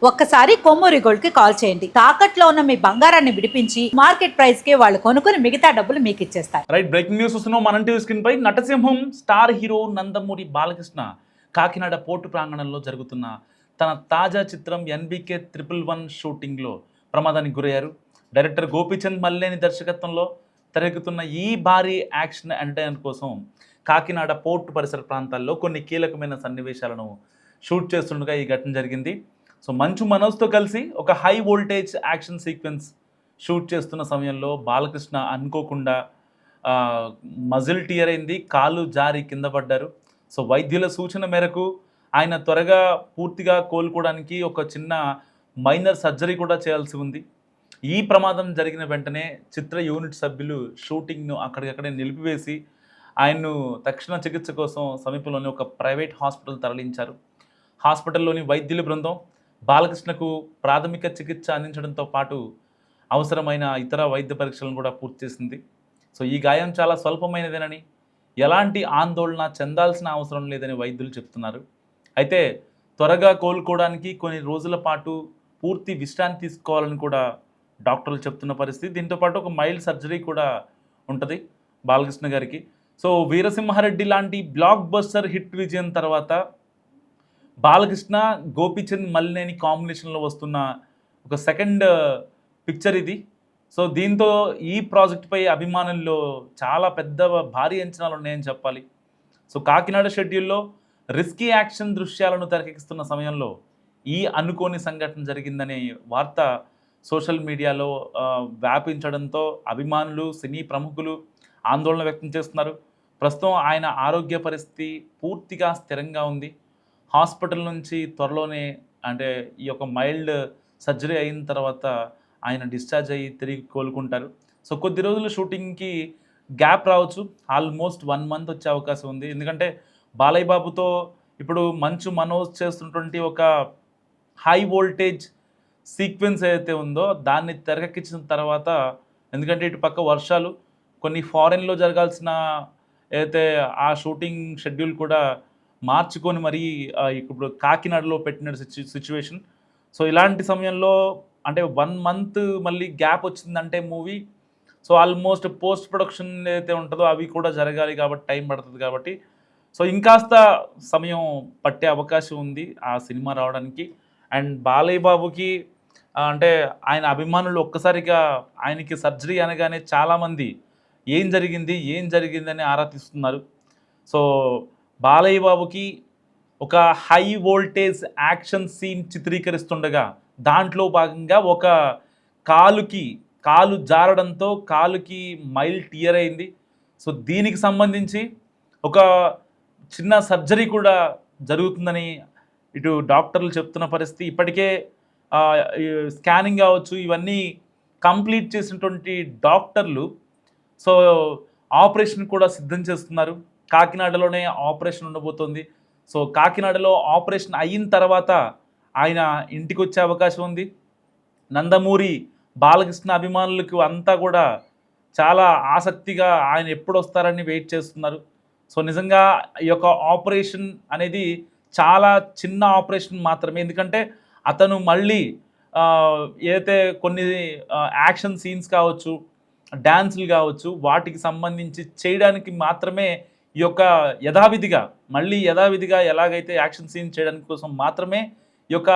ఒక్కసారి కొమ్మూరి గోల్డ్ కి కాల్ చేయండి. తాకట్లో ఉన్న మీ బంగారాన్ని విడిపించి మార్కెట్ ప్రైస్ కి వాళ్ళు కొనుక్కుని మిగతా డబ్బులు మీకు ఇచ్చేస్తారు. రైట్, బ్రేకింగ్ న్యూస్ వస్తున్నాం. మన టీవీ స్క్రీన్ పై నటసింహం star hero Nandamuri Balakrishna Kakinada port ప్రాంగణంలో జరుగుతున్న తన తాజా చిత్రం NBK 111 షూటింగ్లో ప్రమాదానికి గురయ్యారు. డైరెక్టర్ గోపీచంద్ మల్లేని దర్శకత్వంలో తెరకెక్కుతున్న ఈ భారీ యాక్షన్ ఎంటర్టైనర్ కోసం కాకినాడ పోర్టు పరిసర ప్రాంతాల్లో కొన్ని కీలకమైన సన్నివేశాలను షూట్ చేస్తుండగా ఈ ఘటన జరిగింది. సో మంచు మనోజ్తో కలిసి ఒక high voltage action sequence shoot చేస్తున్న సమయంలో బాలకృష్ణ అనుకోకుండా మజిల్ టియర్ అయింది, కాలు జారి కింద పడ్డారు. సో వైద్యుల సూచన మేరకు ఆయన త్వరగా పూర్తిగా కోలుకోవడానికి ఒక చిన్న మైనర్ సర్జరీ కూడా చేయాల్సి ఉంది. ఈ ప్రమాదం జరిగిన వెంటనే చిత్ర యూనిట్ సభ్యులు షూటింగ్ను అక్కడికక్కడే నిలిపివేసి ఆయన్ను తక్షణ చికిత్స కోసం సమీపంలోని ఒక ప్రైవేట్ హాస్పిటల్ తరలించారు. హాస్పిటల్లోని వైద్యుల బృందం బాలకృష్ణకు ప్రాథమిక చికిత్స అందించడంతో పాటు అవసరమైన ఇతర వైద్య పరీక్షలను కూడా పూర్తి చేసింది. సో ఈ గాయం చాలా స్వల్పమైనదేనని, ఎలాంటి ఆందోళన చెందాల్సిన అవసరం లేదని వైద్యులు చెప్తున్నారు. అయితే త్వరగా కోలుకోవడానికి కొన్ని రోజుల పాటు పూర్తి విశ్రాంతి తీసుకోవాలని కూడా డాక్టర్లు చెప్తున్న పరిస్థితి. దీంతోపాటు ఒక మైల్డ్ సర్జరీ కూడా ఉంటుంది బాలకృష్ణ గారికి. సో వీరసింహారెడ్డి లాంటి బ్లాక్ బస్టర్ హిట్ విజయం తర్వాత బాలకృష్ణ గోపీచంద్ మల్లేని కాంబినేషన్లో వస్తున్న ఒక సెకండ్ పిక్చర్ ఇది. సో దీంతో ఈ ప్రాజెక్ట్పై అభిమానుల్లో చాలా పెద్ద భారీ అంచనాలు ఉన్నాయని చెప్పాలి. సో కాకినాడ షెడ్యూల్లో రిస్కీ యాక్షన్ దృశ్యాలను తెరకెక్కిస్తున్న సమయంలో ఈ అనుకోని సంఘటన జరిగిందనే వార్త సోషల్ మీడియాలో వ్యాపించడంతో అభిమానులు, సినీ ప్రముఖులు ఆందోళన వ్యక్తం చేస్తున్నారు. ప్రస్తుతం ఆయన ఆరోగ్య పరిస్థితి పూర్తిగా స్థిరంగా ఉంది. హాస్పిటల్ నుంచి త్వరలోనే, అంటే ఈ యొక్క మైల్డ్ సర్జరీ అయిన తర్వాత ఆయన డిశ్చార్జ్ అయ్యి తిరిగి కోలుకుంటారు. సో కొద్ది రోజులు షూటింగ్కి గ్యాప్ రావచ్చు. ఆల్మోస్ట్ 1 month వచ్చే అవకాశం ఉంది. ఎందుకంటే బాలయ్య బాబుతో ఇప్పుడు మంచు మనోజ్ చేస్తున్నటువంటి ఒక హై వోల్టేజ్ సీక్వెన్స్ ఏదైతే ఉందో దాన్ని తెరకెక్కించిన తర్వాత, ఎందుకంటే ఇటు పక్క వర్షాలు, కొన్ని ఫారెన్లో జరగాల్సిన ఏదైతే ఆ షూటింగ్ షెడ్యూల్ కూడా మార్చుకొని మరీ ఇప్పుడు కాకినాడలో పెట్టిన సిచ్యువేషన్. సో ఇలాంటి సమయంలో అంటే 1 month మళ్ళీ గ్యాప్ వచ్చిందంటే movie, so almost post production ఏదైతే ఉంటుందో అవి కూడా జరగాలి కాబట్టి టైం పడుతుంది. కాబట్టి సో ఇంకాస్త సమయం పట్టే అవకాశం ఉంది ఆ సినిమా రావడానికి. అండ్ బాలయ్య బాబుకి అంటే ఆయన అభిమానులు ఒక్కసారిగా ఆయనకి సర్జరీ అనగానే చాలామంది ఏం జరిగిందని ఆరా తీస్తున్నారు. సో బాలయ్య బాబుకి ఒక హై వోల్టేజ్ యాక్షన్ సీన్ చిత్రీకరిస్తుండగా దాంట్లో భాగంగా ఒక కాలు జారడంతో కాలుకి మైల్ టియర్ అయింది. సో దీనికి సంబంధించి ఒక చిన్న సర్జరీ కూడా జరుగుతుందని ఇటు డాక్టర్లు చెప్తున్న పరిస్థితి. ఇప్పటికే స్కానింగ్ కావచ్చు ఇవన్నీ కంప్లీట్ చేసినటువంటి డాక్టర్లు సో ఆపరేషన్ కూడా సిద్ధం చేస్తున్నారు. కాకినాడలోనే ఆపరేషన్ ఉండబోతోంది. సో కాకినాడలో ఆపరేషన్ అయిన తర్వాత ఆయన ఇంటికి వచ్చే అవకాశం ఉంది. నందమూరి బాలకృష్ణ అభిమానులకు అంతా కూడా చాలా ఆసక్తిగా ఆయన ఎప్పుడు వస్తారని వెయిట్ చేస్తున్నారు. సో నిజంగా ఈ యొక్క ఆపరేషన్ అనేది చాలా చిన్న ఆపరేషన్ మాత్రమే. ఎందుకంటే అతను మళ్ళీ ఏదైతే కొన్ని యాక్షన్ సీన్స్ కావచ్చు, డ్యాన్సులు కావచ్చు, వాటికి సంబంధించి చేయడానికి మాత్రమే ఈ యొక్క యథావిధిగా ఎలాగైతే యాక్షన్ సీన్ చేయడానికి కోసం మాత్రమే ఈ యొక్క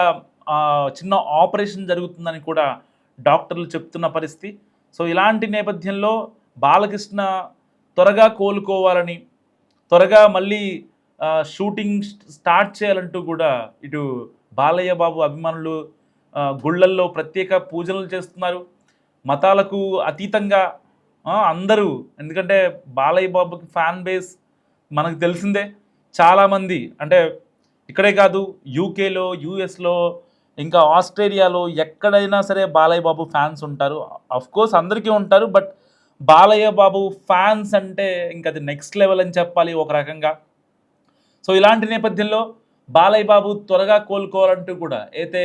చిన్న ఆపరేషన్ జరుగుతుందని కూడా డాక్టర్లు చెప్తున్న పరిస్థితి. సో ఇలాంటి నేపథ్యంలో బాలకృష్ణ త్వరగా కోలుకోవాలని, త్వరగా మళ్ళీ షూటింగ్ స్టార్ట్ చేయాలంటూ కూడా ఇటు బాలయ్య బాబు అభిమానులు గుళ్ళల్లో ప్రత్యేక పూజలు చేస్తున్నారు. మతాలకు అతీతంగా అందరూ, ఎందుకంటే బాలయ్య బాబుకి ఫ్యాన్ బేస్ మనకు తెలిసిందే. చాలామంది అంటే ఇక్కడే కాదు, యూకేలో, యూఎస్లో, ఇంకా ఆస్ట్రేలియాలో ఎక్కడైనా సరే బాలయ్య బాబు ఫ్యాన్స్ ఉంటారు. కోర్స్ అందరికీ ఉంటారు, బట్ బాలయ్య బాబు ఫ్యాన్స్ అంటే ఇంకా అది నెక్స్ట్ లెవెల్ అని చెప్పాలి ఒక రకంగా. సో ఇలాంటి నేపథ్యంలో బాలయ్య బాబు త్వరగా కోలుకోవాలంటూ కూడా అయితే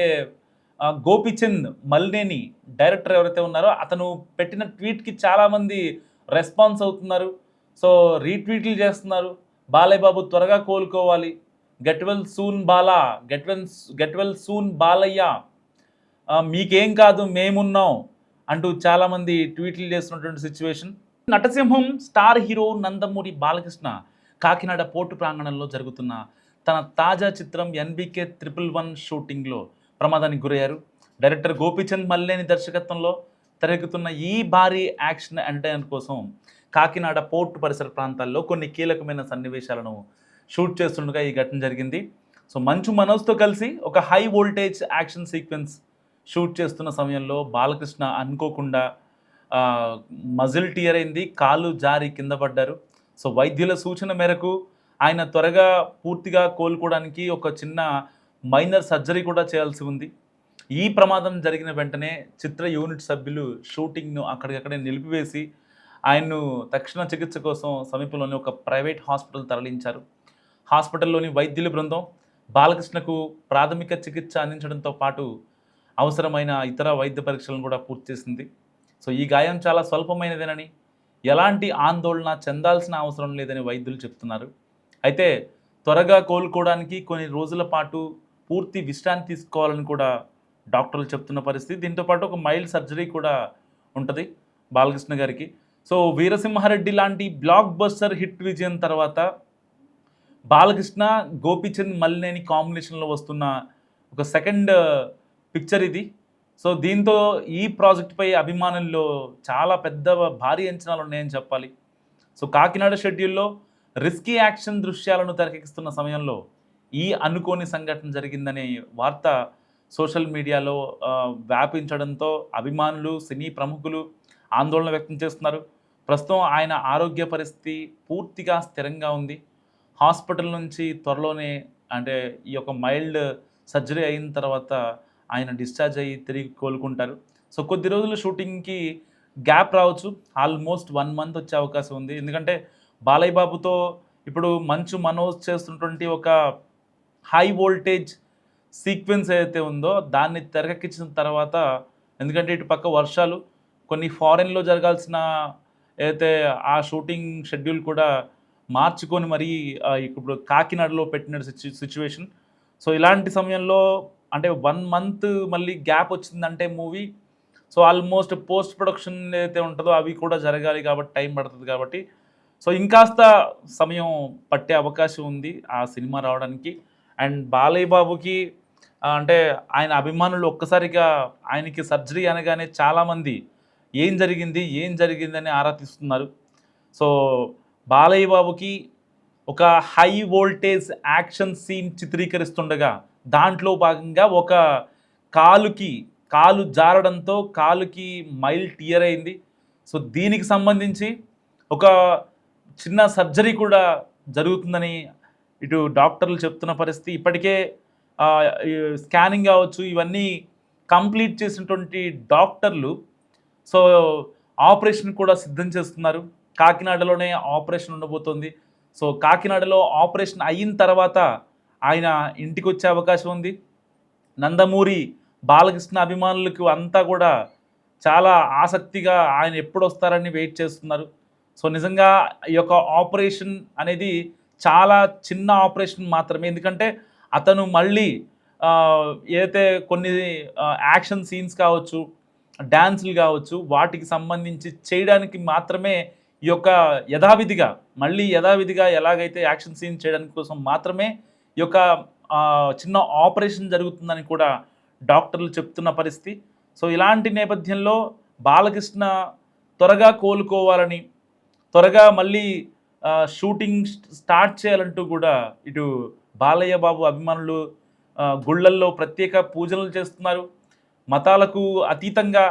గోపీచంద్ మల్లేని డైరెక్టర్ ఎవరైతే ఉన్నారో అతను పెట్టిన ట్వీట్కి చాలామంది రెస్పాన్స్ అవుతున్నారు. సో రీట్వీట్లు చేస్తున్నారు. బాలయ్య బాబు త్వరగా కోలుకోవాలి, get well soon Bala, get well soon Balayya మీకేం కాదు మేమున్నాం అంటూ చాలామంది ట్వీట్లు చేస్తున్నటువంటి సిచ్యువేషన్. నటసింహం star hero Nandamuri Balakrishna Kakinada port ప్రాంగణంలో జరుగుతున్న తన తాజా చిత్రం ఎన్బికే 111 షూటింగ్లో ప్రమాదానికి గురయ్యారు. డైరెక్టర్ గోపీచంద్ మల్లేని దర్శకత్వంలో తెరకెక్కుతున్న ఈ భారీ యాక్షన్ ఎంటర్టైనర్ కోసం కాకినాడ పోర్టు పరిసర ప్రాంతాల్లో కొన్ని కీలకమైన సన్నివేశాలను షూట్ చేస్తుండగా ఈ ఘటన జరిగింది. సో మంచు మనోజ్తో కలిసి ఒక high voltage action sequence shoot చేస్తున్న సమయంలో బాలకృష్ణ అనుకోకుండా మజిల్ టియర్ అయింది, కాలు జారి కింద పడ్డారు. సో వైద్యుల సూచన మేరకు ఆయన త్వరగా పూర్తిగా కోలుకోవడానికి ఒక చిన్న మైనర్ సర్జరీ కూడా చేయాల్సి ఉంది. ఈ ప్రమాదం జరిగిన వెంటనే చిత్ర యూనిట్ సభ్యులు షూటింగ్ను అక్కడికక్కడే నిలిపివేసి ఆయన్ను తక్షణ చికిత్స కోసం సమీపంలోని ఒక ప్రైవేట్ హాస్పిటల్ తరలించారు. హాస్పిటల్లోని వైద్యుల బృందం బాలకృష్ణకు ప్రాథమిక చికిత్స అందించడంతో పాటు అవసరమైన ఇతర వైద్య పరీక్షలను కూడా పూర్తి చేసింది. సో ఈ గాయం చాలా స్వల్పమైనదేనని, ఎలాంటి ఆందోళన చెందాల్సిన అవసరం లేదని వైద్యులు చెప్తున్నారు. అయితే త్వరగా కోలుకోవడానికి కొన్ని రోజుల పాటు పూర్తి విశ్రాంతి తీసుకోవాలని కూడా డాక్టర్లు చెప్తున్న పరిస్థితి. దీంతోపాటు ఒక మైల్డ్ సర్జరీ కూడా ఉంటుంది బాలకృష్ణ గారికి. సో వీరసింహారెడ్డి లాంటి బ్లాక్ బస్టర్ హిట్ విజయం తర్వాత బాలకృష్ణ గోపీచంద్ మల్లేని కాంబినేషన్లో వస్తున్న ఒక సెకండ్ పిక్చర్ ఇది. సో దీంతో ఈ ప్రాజెక్ట్పై అభిమానుల్లో చాలా పెద్ద భారీ అంచనాలు ఉన్నాయని చెప్పాలి. సో కాకినాడ షెడ్యూల్లో రిస్కీ యాక్షన్ దృశ్యాలను తెరకెక్కిస్తున్న సమయంలో ఈ అనుకోని సంఘటన జరిగిందనే వార్త సోషల్ మీడియాలో వ్యాపించడంతో అభిమానులు, సినీ ప్రముఖులు ఆందోళన వ్యక్తం చేస్తున్నారు. ప్రస్తుతం ఆయన ఆరోగ్య పరిస్థితి పూర్తిగా స్థిరంగా ఉంది. హాస్పిటల్ నుంచి త్వరలోనే అంటే ఈ యొక్క మైల్డ్ సర్జరీ అయిన తర్వాత ఆయన డిశ్చార్జ్ అయ్యి తిరిగి కోలుకుంటారు. సో కొద్ది రోజులు షూటింగ్కి గ్యాప్ రావచ్చు. ఆల్మోస్ట్ 1 month వచ్చే అవకాశం ఉంది. ఎందుకంటే బాలయ్య బాబుతో ఇప్పుడు మంచు మనోజ్ చేస్తున్నటువంటి ఒక హై వోల్టేజ్ సీక్వెన్స్ ఏదైతే ఉందో దాన్ని తెరకెక్కించిన తర్వాత, ఎందుకంటే ఇటు పక్క వర్షాలు, కొన్ని ఫారెన్లో జరగాల్సిన ఏదైతే ఆ షూటింగ్ షెడ్యూల్ కూడా మార్చుకొని మరీ ఇప్పుడు కాకినాడలో పెట్టిన సిచ్యువేషన్. సో ఇలాంటి సమయంలో అంటే 1 month మళ్ళీ గ్యాప్ వచ్చిందంటే movie, so almost post production ఏదైతే ఉంటుందో అవి కూడా జరగాలి కాబట్టి టైం పడుతుంది కాబట్టి, సో ఇంకాస్త సమయం పట్టే అవకాశం ఉంది ఆ సినిమా రావడానికి. అండ్ బాలయ్య బాబుకి అంటే ఆయన అభిమానులు ఒక్కసారిగా ఆయనకి సర్జరీ అనగానే చాలామంది ఏం జరిగిందని ఆరా తీస్తున్నారు. సో బాలయ్య బాబుకి ఒక హై వోల్టేజ్ యాక్షన్ సీన్ చిత్రీకరిస్తుండగా దాంట్లో భాగంగా ఒక కాలు జారడంతో కాలుకి మైల్ టియర్ అయింది. సో దీనికి సంబంధించి ఒక చిన్న సర్జరీ కూడా జరుగుతుందని ఇటు డాక్టర్లు చెప్తున్న పరిస్థితి. ఇప్పటికే స్కానింగ్ కావచ్చు ఇవన్నీ కంప్లీట్ చేసినటువంటి డాక్టర్లు సో ఆపరేషన్ కూడా సిద్ధం చేస్తున్నారు. కాకినాడలోనే ఆపరేషన్ ఉండబోతోంది. సో కాకినాడలో ఆపరేషన్ అయిన తర్వాత ఆయన ఇంటికి వచ్చే అవకాశం ఉంది. నందమూరి బాలకృష్ణ అభిమానులకు అంతా కూడా చాలా ఆసక్తిగా ఆయన ఎప్పుడు వస్తారని వెయిట్ చేస్తున్నారు. సో నిజంగా ఈ యొక్క ఆపరేషన్ అనేది చాలా చిన్న ఆపరేషన్ మాత్రమే. ఎందుకంటే అతను మళ్ళీ ఏదైతే కొన్ని యాక్షన్ సీన్స్ కావచ్చు, డ్యాన్సులు కావచ్చు, వాటికి సంబంధించి చేయడానికి మాత్రమే ఈ యొక్క యథావిధిగా ఎలాగైతే యాక్షన్ సీన్ చేయడానికి కోసం మాత్రమే ఈ యొక్క చిన్న ఆపరేషన్ జరుగుతుందని కూడా డాక్టర్లు చెప్తున్న పరిస్థితి. సో ఇలాంటి నేపథ్యంలో బాలకృష్ణ త్వరగా కోలుకోవాలని, త్వరగా మళ్ళీ షూటింగ్ స్టార్ట్ చేయాలంటూ కూడా ఇటు బాలయ్య బాబు అభిమానులు గుళ్ళల్లో ప్రత్యేక పూజలు చేస్తున్నారు. మతాలకు అతీతంగా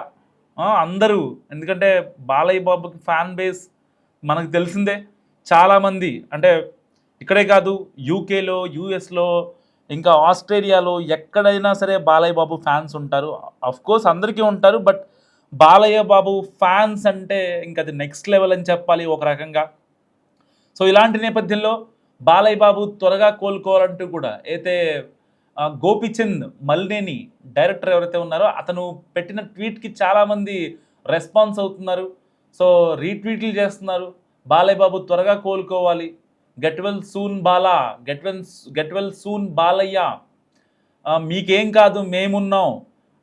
అందరూ, ఎందుకంటే బాలయ్య బాబుకి ఫ్యాన్ బేస్ మనకు తెలిసిందే. చాలామంది అంటే ఇక్కడే కాదు, యూకేలో, యూఎస్లో, ఇంకా ఆస్ట్రేలియాలో ఎక్కడైనా సరే బాలయ్య బాబు ఫ్యాన్స్ ఉంటారు. అఫ్కోర్స్ అందరికీ ఉంటారు, బట్ బాలయ్య బాబు ఫ్యాన్స్ అంటే ఇంకా అది నెక్స్ట్ లెవెల్ అని చెప్పాలి ఒక రకంగా. సో ఇలాంటి నేపథ్యంలో బాలయ్య బాబు త్వరగా కోలుకోవాలంటూ కూడా అయితే గోపీచంద్ మల్లేని డైరెక్టర్ ఎవరైతే ఉన్నారో అతను పెట్టిన ట్వీట్కి చాలామంది రెస్పాన్స్ అవుతున్నారు. సో రీట్వీట్లు చేస్తున్నారు. బాలయ్య బాబు త్వరగా కోలుకోవాలి, get well soon Bala, get well soon Balayya, మీకేం కాదు మేమున్నాం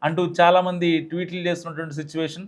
అంటూ చాలామంది ట్వీట్లు చేస్తున్నటువంటి సిచ్యువేషన్.